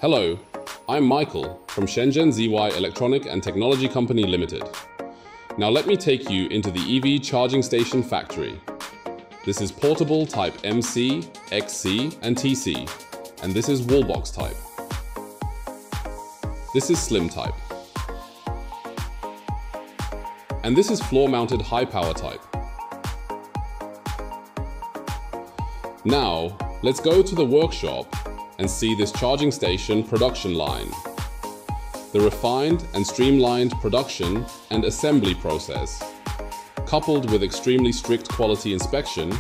Hello, I'm Michael from Shenzhen ZY Electronic and Technology Company Limited. Now let me take you into the EV charging station factory. This is portable type MC, XC and TC, and this is wallbox type. This is slim type. And this is floor-mounted high-power type. Now, let's go to the workshop and see this charging station production line. The refined and streamlined production and assembly process, coupled with extremely strict quality inspection,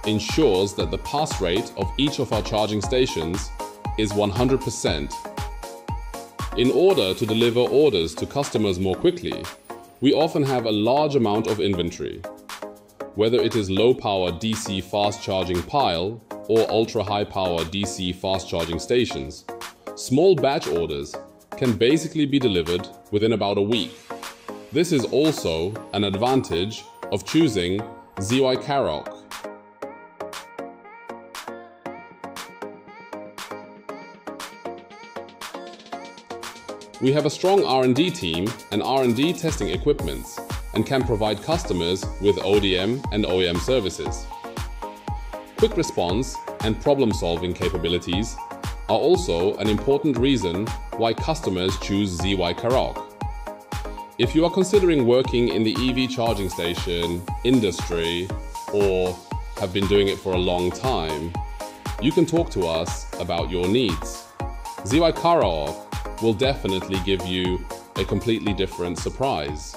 ensures that the pass rate of each of our charging stations is 100%. In order to deliver orders to customers more quickly, we often have a large amount of inventory. Whether it is low-power DC fast charging pile or ultra-high power DC fast charging stations, small batch orders can basically be delivered within about a week. This is also an advantage of choosing ZY Caraok. We have a strong R&D team and R&D testing equipments and can provide customers with ODM and OEM services. Quick response and problem-solving capabilities are also an important reason why customers choose ZY Caraok. If you are considering working in the EV charging station industry or have been doing it for a long time, you can talk to us about your needs. ZY Caraok will definitely give you a completely different surprise.